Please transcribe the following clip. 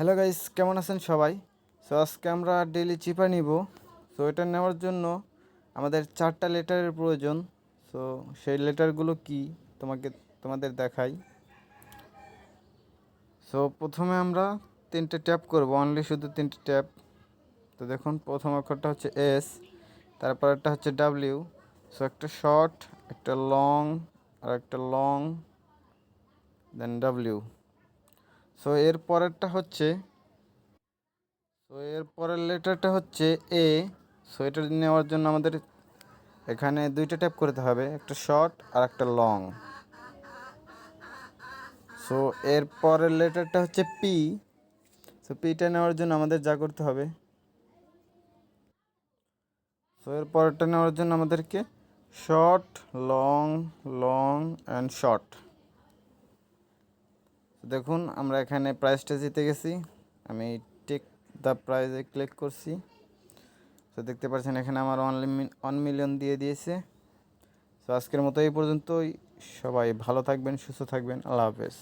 Hello guys, কেমন আছেন সবাই? সো আজকে আমরা ডেইলি চিপা নিব। সো এটা নেওয়ার জন্য আমাদের 4টা লেটারের প্রয়োজন। সো সেই লেটারগুলো কি তোমাদের দেখাই। সো প্রথমে আমরা 3টে ট্যাপ করব, অনলি শুধু 3টে ট্যাপ। তো দেখুন, প্রথম অক্ষরটা হচ্ছে এস, তারপর একটা হচ্ছে ডাব্লিউ। সো একটা শর্ট, একটা লং, আর একটা লং, দেন ডাব্লিউ। সো এর পরেরটা হচ্ছে এর পরের লেটারটা হচ্ছে এ। সো এটা নেওয়ার জন্য আমাদের এখানে 2টা ট্যাপ করতে হবে, একটা শর্ট আর একটা লং। সো এর পরের লেটারটা হচ্ছে পি। সো পিটা নেওয়ার জন্য আমাদের যা করতে হবে, সো এর পরেরটা নেওয়ার জন্য আমাদেরকে short, long, long and short. দেখুন, আমরা এখানে প্রাইসটা জিতে গেছি। আমি টেক দ্য প্রাইজে ক্লিক করছি। তো দেখতে পাচ্ছেন এখানে আমার 1 মিলিয়ন দিয়ে দিয়েছে। তো আজকের মতো এই পর্যন্তই। সবাই ভালো থাকবেন, সুস্থ থাকবেন। আল্লাহ হাফেজ।